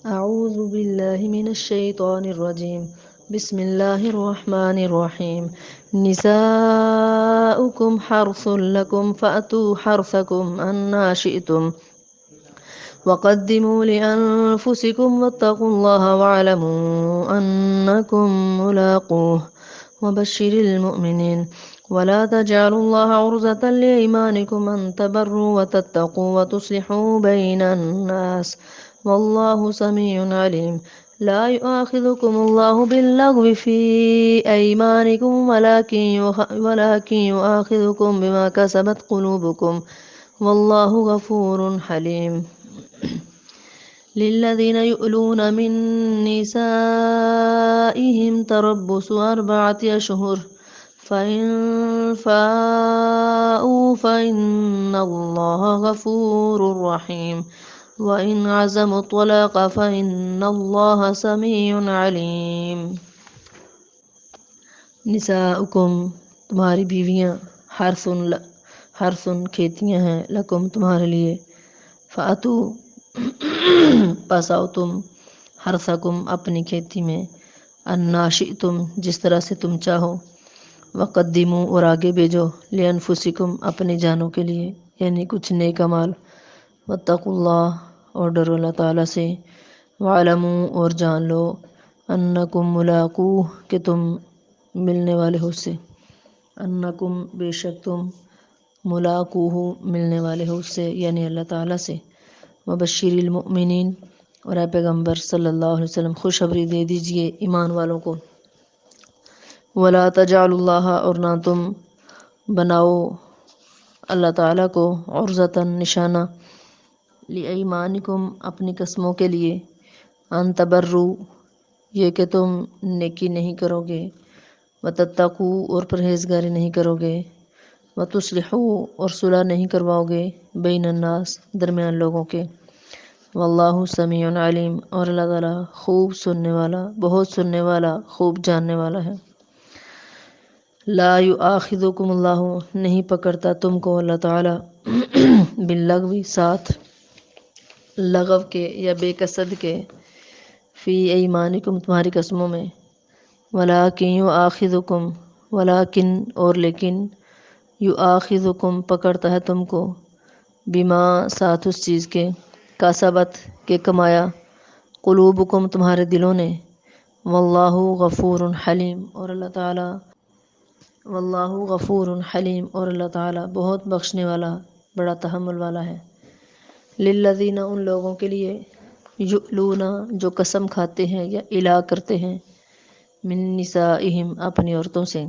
أعوذ بالله من الشيطان الرجيم. بسم الله الرحمن الرحيم. نساؤكم حرث لكم فأتوا حرثكم أنى شئتم وقدموا لأنفسكم واتقوا الله واعلموا أنكم ملاقوه وبشر المؤمنين. ولا تجعلوا الله عرضة لأيمانكم أن تبروا وتتقوا وتصلحوا بين الناس والله سميع عليم. لا يؤاخذكم الله باللغو في أيمانكم ولكن يؤاخذكم بما كسبت قلوبكم والله غفور حليم. للذين يؤلون من نسائهم تربص 4 أشهر فإن فاءوا فإن الله غفور رحيم وإن عزموا الطلاق فإن الله سميع عليم. نساؤکم تمہاری بیویاں حرثن کھیتیاں ہیں لکم تمہارے لیے فاتو پس آؤ تم حرثکم اپنی کھیتی میں انا شئتم جس طرح سے تم چاہو وقدموا اور آگے بھیجو لانفسکم اپنی جانوں کے لیے یعنی کچھ نیک اعمال واتقوا اللہ اور ڈرو اللہ تعالیٰ سے وعلموا اور جان لو انکم ملاقوہ کہ تم ملنے والے ہو اس سے انکم بے شک تم ملاقوہ ملنے والے ہو اس سے یعنی اللہ تعالیٰ سے وبشر المؤمنین اور اے پیغمبر صلی اللہ علیہ وسلم خوشخبری دے دیجئے ایمان والوں کو ولا تجعلوا اللہ اور نہ تم بناؤ اللہ تعالیٰ کو عرضتاً نشانہ لایمانکم اپنی قسموں کے لیے ان تبروا یہ کہ تم نیکی نہیں کرو گے وتتقوا اور پرہیزگاری نہیں کرو گے وتصلحوا اور صلح نہیں کرواؤ گے بین الناس درمیان لوگوں کے واللہ سمیع علیم اور اللہ تعالیٰ خوب سننے والا بہت سننے والا خوب جاننے والا ہے لا یؤاخذکم اللہ نہیں پکڑتا تم کو اللہ تعالیٰ باللغو ساتھ لغو کے یا بے قصد کے فی ایمانکم تمہاری قسموں میں ولیکن یؤاخذکم ولیکن اور لیکن یؤاخذکم پکڑتا ہے تم کو بما ساتھ اس چیز کے کاسبت کے کمایا قلوبکم تمہارے دلوں نے واللہ غفور حلیم اور اللہ تعالیٰ بہت بخشنے والا بڑا تحمل والا ہے للذین ان لوگوں کے لیے یؤلون جو قسم کھاتے ہیں یا الہ کرتے ہیں من نسائہم اپنی عورتوں سے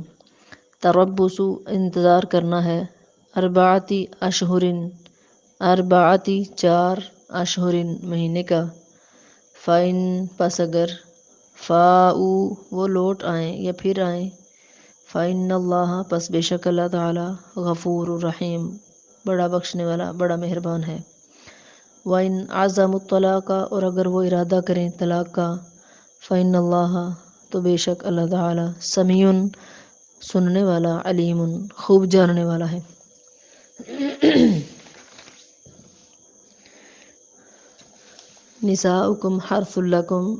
تربص انتظار کرنا ہے 4 اشہر مہینے کا فَإِن پس اگر فاؤ وہ لوٹ آئیں یا پھر آئیں فَإِنَّ اللَّهَ پس بے شک اللہ تعالی غفور رحیم بڑا بخشنے والا بڑا مہربان ہے وَإِنْ عَزَمُوا الطَّلَاقَ اور اگر وہ ارادہ کریں طلاق کا فَإِنَّ اللَّهَ تو بے شک اللہ تعالی سمیع سننے والا علیم خوب جاننے والا ہے نساؤکم حرث لکم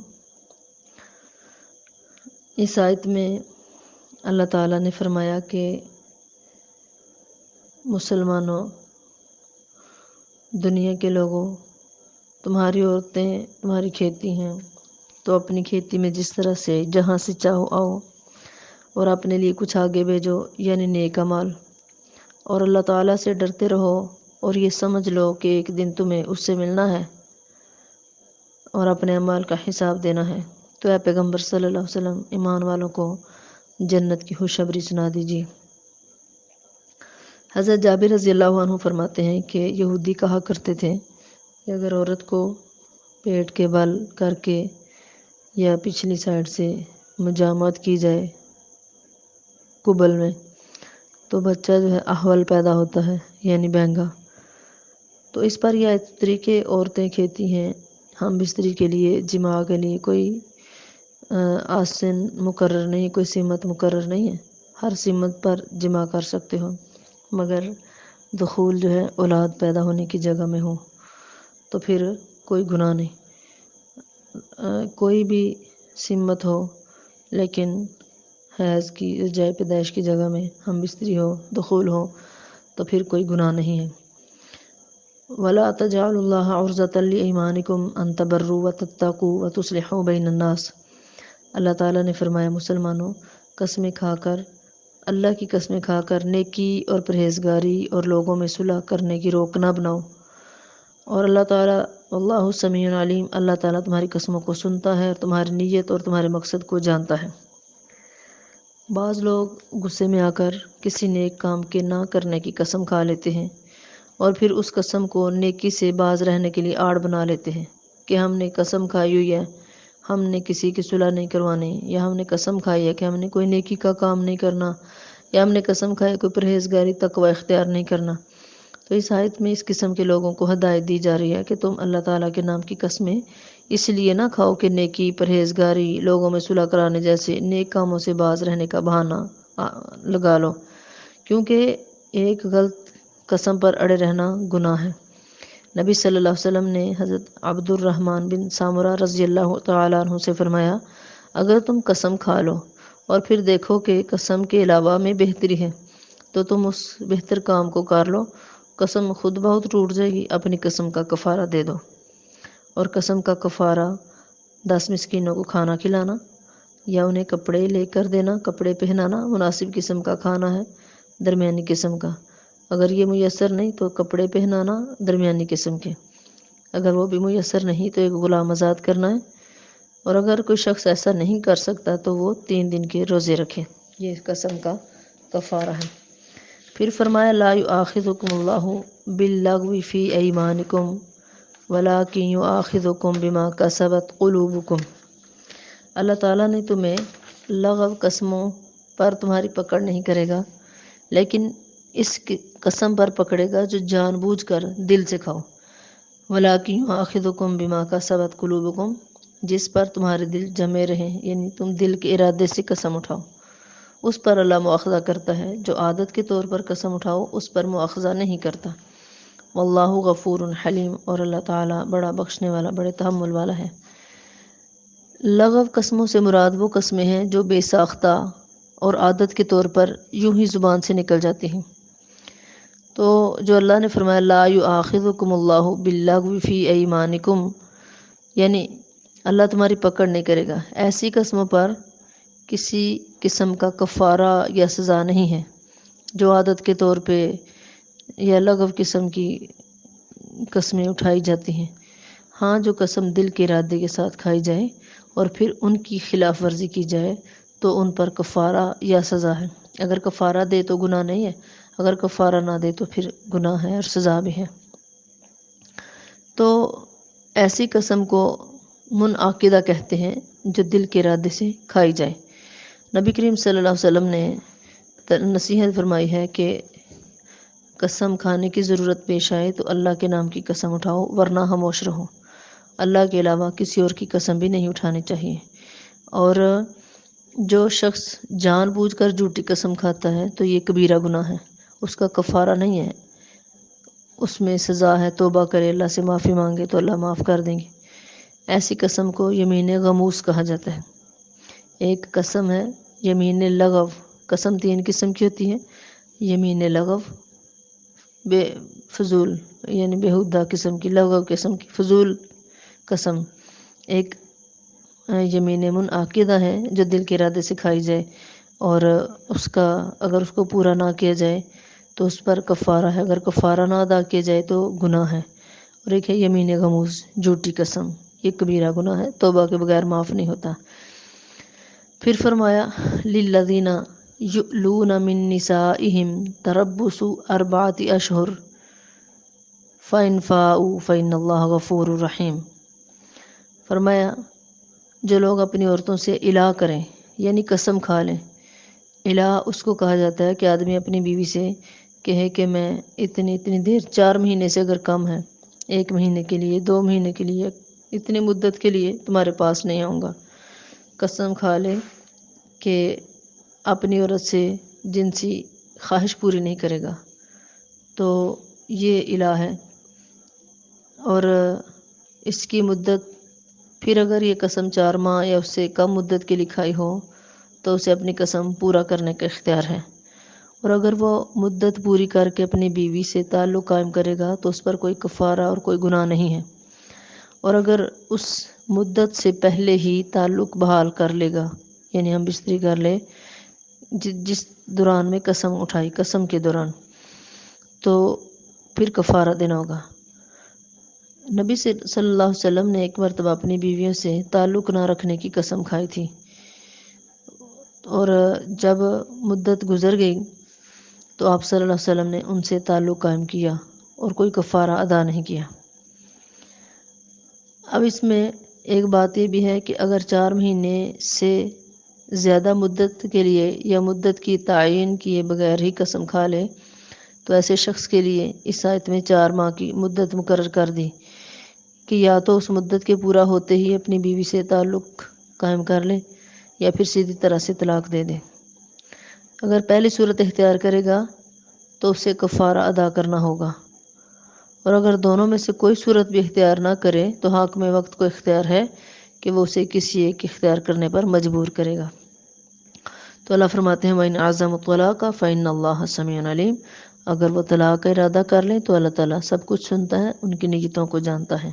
اس آیت میں اللہ تعالیٰ نے فرمایا کہ مسلمانوں دنیا کے لوگوں تمہاری عورتیں تمہاری کھیتی ہیں تو اپنی کھیتی میں جس طرح سے جہاں سے چاہو آؤ اور اپنے لیے کچھ آگے بھیجو یعنی نیک اعمال اور اللہ تعالیٰ سے ڈرتے رہو اور یہ سمجھ لو کہ ایک دن تمہیں اس سے ملنا ہے اور اپنے اعمال کا حساب دینا ہے تو اے پیغمبر صلی اللہ علیہ وسلم ایمان والوں کو جنت کی خوشخبری سنا دیجیے حضرت جابر رضی اللہ عنہ فرماتے ہیں کہ یہودی کہا کرتے تھے کہ اگر عورت کو پیٹ کے بل کر کے یا پچھلی سائڈ سے مجامعت کی جائے قبل میں تو بچہ جو ہے احول پیدا ہوتا ہے یعنی بہنگا تو اس پر یہ طریقے عورتیں کھیتی ہیں ہم بستری کے لیے جماع کے لیے کوئی آسن مقرر نہیں کوئی سمت مقرر نہیں ہے ہر سمت پر جماع کر سکتے ہو مگر دخول جو ہے اولاد پیدا ہونے کی جگہ میں ہو تو پھر کوئی گناہ نہیں کوئی بھی سمت ہو لیکن حیض کی جائے پیدائش کی جگہ میں ہم بستری ہو دخول ہو تو پھر کوئی گناہ نہیں ہے۔ وَلَا تَجْعَلُوا اللَّهَ عُرْضَةً لِأَيْمَانِكُمْ أَن تَبَرُّوا وَتَتَّقُوا وَتُصْلِحُوا بَيْنَ النَّاسِ۔ اللہ تعالیٰ نے فرمایا مسلمانوں قسمیں کھا کر اللہ کی قسمیں کھا کر نیکی اور پرہیزگاری اور لوگوں میں صلح کرنے کی روک نہ بناؤ، اور اللہ تعالیٰ اللہ سمیع علیم، اللہ تعالیٰ تمہاری قسموں کو سنتا ہے اور تمہاری نیت اور تمہارے مقصد کو جانتا ہے۔ بعض لوگ غصے میں آ کر کسی نیک کام کے نہ کرنے کی قسم کھا لیتے ہیں اور پھر اس قسم کو نیکی سے باز رہنے کے لیے آڑ بنا لیتے ہیں کہ ہم نے قسم کھائی ہوئی ہے ہم نے کسی کی صلح نہیں کروانی، یا ہم نے قسم کھائی ہے کہ ہم نے کوئی نیکی کا کام نہیں کرنا، یا ہم نے قسم کھائی کوئی پرہیزگاری تقوی اختیار نہیں کرنا۔ تو اس آیت میں اس قسم کے لوگوں کو ہدایت دی جا رہی ہے کہ تم اللہ تعالیٰ کے نام کی قسمیں اس لیے نہ کھاؤ کہ نیکی پرہیزگاری لوگوں میں صلح کرانے جیسے نیک کاموں سے باز رہنے کا بہانہ لگا لو، کیونکہ ایک غلط قسم پر اڑے رہنا گناہ ہے۔ نبی صلی اللہ علیہ وسلم نے حضرت عبد الرحمن بن سامرہ رضی اللہ تعالیٰ عنہ سے فرمایا اگر تم قسم کھا لو اور پھر دیکھو کہ قسم کے علاوہ میں بہتری ہے تو تم اس بہتر کام کو کر لو، قسم خود بہت ٹوٹ جائے گی، اپنی قسم کا کفارہ دے دو۔ اور قسم کا کفارہ 10 مسکینوں کو کھانا کھلانا یا انہیں کپڑے لے کر دینا، کپڑے پہنانا، مناسب قسم کا کھانا ہے، درمیانی قسم کا، اگر یہ میسر نہیں تو کپڑے پہنانا درمیانی قسم کے، اگر وہ بھی میسر نہیں تو ایک غلام آزاد کرنا ہے، اور اگر کوئی شخص ایسا نہیں کر سکتا تو وہ 3 دن کے روزے رکھے، یہ قسم کا کفارہ ہے۔ پھر فرمایا لا یؤاخذکم اللہ باللغو فی ایمانکم ولکن یؤاخذکم بما کسبت قلوبکم۔ اللہ تعالیٰ نے تمہیں لغو قسموں پر تمہاری پکڑ نہیں کرے گا، لیکن اس قسم پر پکڑے گا جو جان بوجھ کر دل سے کھاؤ، وَلَٰكِن يُؤَاخِذُكُم بِمَا كَسَبَتْ قُلُوبُكُم، جس پر تمہارے دل جمے رہیں، یعنی تم دل کے ارادے سے قسم اٹھاؤ اس پر اللہ مؤاخذہ کرتا ہے، جو عادت کے طور پر قسم اٹھاؤ اس پر مؤاخذہ نہیں کرتا۔ واللہ غفور حلیم، اور اللہ تعالیٰ بڑا بخشنے والا بڑے تحمل والا ہے۔ لغو قسموں سے مراد وہ قسمیں ہیں جو بے ساختہ اور عادت کے طور پر یوں ہی زبان سے نکل جاتی ہیں۔ تو جو اللہ نے فرمایا لا یؤاخذکم اللہ باللغو فی ایمانکم، یعنی اللہ تمہاری پکڑ نہیں کرے گا، ایسی قسموں پر کسی قسم کا کفارہ یا سزا نہیں ہے جو عادت کے طور پہ یا لغو قسم کی قسمیں اٹھائی جاتی ہیں۔ ہاں جو قسم دل کے ارادے کے ساتھ کھائی جائے اور پھر ان کی خلاف ورزی کی جائے تو ان پر کفارہ یا سزا ہے، اگر کفارہ دے تو گناہ نہیں ہے، اگر کفارہ نہ دے تو پھر گناہ ہے اور سزا بھی ہے۔ تو ایسی قسم کو منعقدہ کہتے ہیں جو دل کے ارادے سے کھائی جائے۔ نبی کریم صلی اللہ علیہ وسلم نے نصیحت فرمائی ہے کہ قسم کھانے کی ضرورت پیش آئے تو اللہ کے نام کی قسم اٹھاؤ ورنہ خاموش رہو، اللہ کے علاوہ کسی اور کی قسم بھی نہیں اٹھانی چاہیے۔ اور جو شخص جان بوجھ کر جھوٹی قسم کھاتا ہے تو یہ کبیرہ گناہ ہے، اس کا کفارہ نہیں ہے، اس میں سزا ہے، توبہ کرے اللہ سے معافی مانگے تو اللہ معاف کر دیں گے۔ ایسی قسم کو یمین غموس کہا جاتا ہے۔ ایک قسم ہے یمین لغو، قسم 3 قسم کی ہوتی ہے، یمین لغو بے فضول یعنی بیہودہ قسم کی، لغو قسم کی فضول قسم، ایک یمین منعقدہ ہے جو دل کے ارادے سے کھائی جائے اور اگر اس کو پورا نہ کیا جائے تو اس پر کفارہ ہے، اگر کفارہ نہ ادا کیا جائے تو گناہ ہے۔ اور ایک ہے یمین غموس، جھوٹی قسم، یہ کبیرہ گناہ ہے، توبہ کے بغیر معاف نہیں ہوتا۔ پھر فرمایا للذین یؤلون من نسائہم تربص 4 اشہر فإن فاؤوا فإن اللہ غفور رحیم۔ فرمایا جو لوگ اپنی عورتوں سے الہ کریں یعنی قسم کھا لیں، الہ اس کو کہا جاتا ہے کہ آدمی اپنی بیوی سے کہے کہ میں اتنی دیر 4 مہینے سے اگر کم ہے، 1 مہینے کے لیے، 2 مہینے کے لیے، اتنی مدت کے لیے تمہارے پاس نہیں آؤں گا، قسم کھا لے کہ اپنی عورت سے جنسی خواہش پوری نہیں کرے گا، تو یہ الہ ہے، اور اس کی مدت پھر اگر یہ قسم 4 ماہ یا اس سے کم مدت کے لیے کھائی ہو تو اسے اپنی قسم پورا کرنے کا اختیار ہے، اور اگر وہ مدت پوری کر کے اپنی بیوی سے تعلق قائم کرے گا تو اس پر کوئی کفارہ اور کوئی گناہ نہیں ہے، اور اگر اس مدت سے پہلے ہی تعلق بحال کر لے گا، یعنی ہم بستری کر لے جس دوران میں قسم اٹھائی، قسم کے دوران، تو پھر کفارہ دینا ہوگا۔ نبی صلی اللہ علیہ وسلم نے ایک مرتبہ اپنی بیویوں سے تعلق نہ رکھنے کی قسم کھائی تھی، اور جب مدت گزر گئی تو آپ صلی اللہ علیہ وسلم نے ان سے تعلق قائم کیا اور کوئی کفارہ ادا نہیں کیا۔ اب اس میں ایک بات یہ بھی ہے کہ اگر 4 مہینے سے زیادہ مدت کے لیے یا مدت کی تعین کیے بغیر ہی قسم کھا لے تو ایسے شخص کے لیے اس آیت میں 4 ماہ کی مدت مقرر کر دی کہ یا تو اس مدت کے پورا ہوتے ہی اپنی بیوی سے تعلق قائم کر لے یا پھر سیدھی طرح سے طلاق دے دے۔ اگر پہلی صورت اختیار کرے گا تو اسے کفارہ ادا کرنا ہوگا، اور اگر دونوں میں سے کوئی صورت بھی اختیار نہ کرے تو حاکم وقت کو اختیار ہے کہ وہ اسے کسی ایک اختیار کرنے پر مجبور کرے گا۔ تو اللہ فرماتے ہیں وَإِنْ عَزَمُوا الطَّلَاقَ فَإِنَّ اللَّهَ سَمِيعٌ عَلِيمٌ، اگر وہ طلاق کا ارادہ کر لیں تو اللہ تعالیٰ سب کچھ سنتا ہے، ان کی نیتوں کو جانتا ہے۔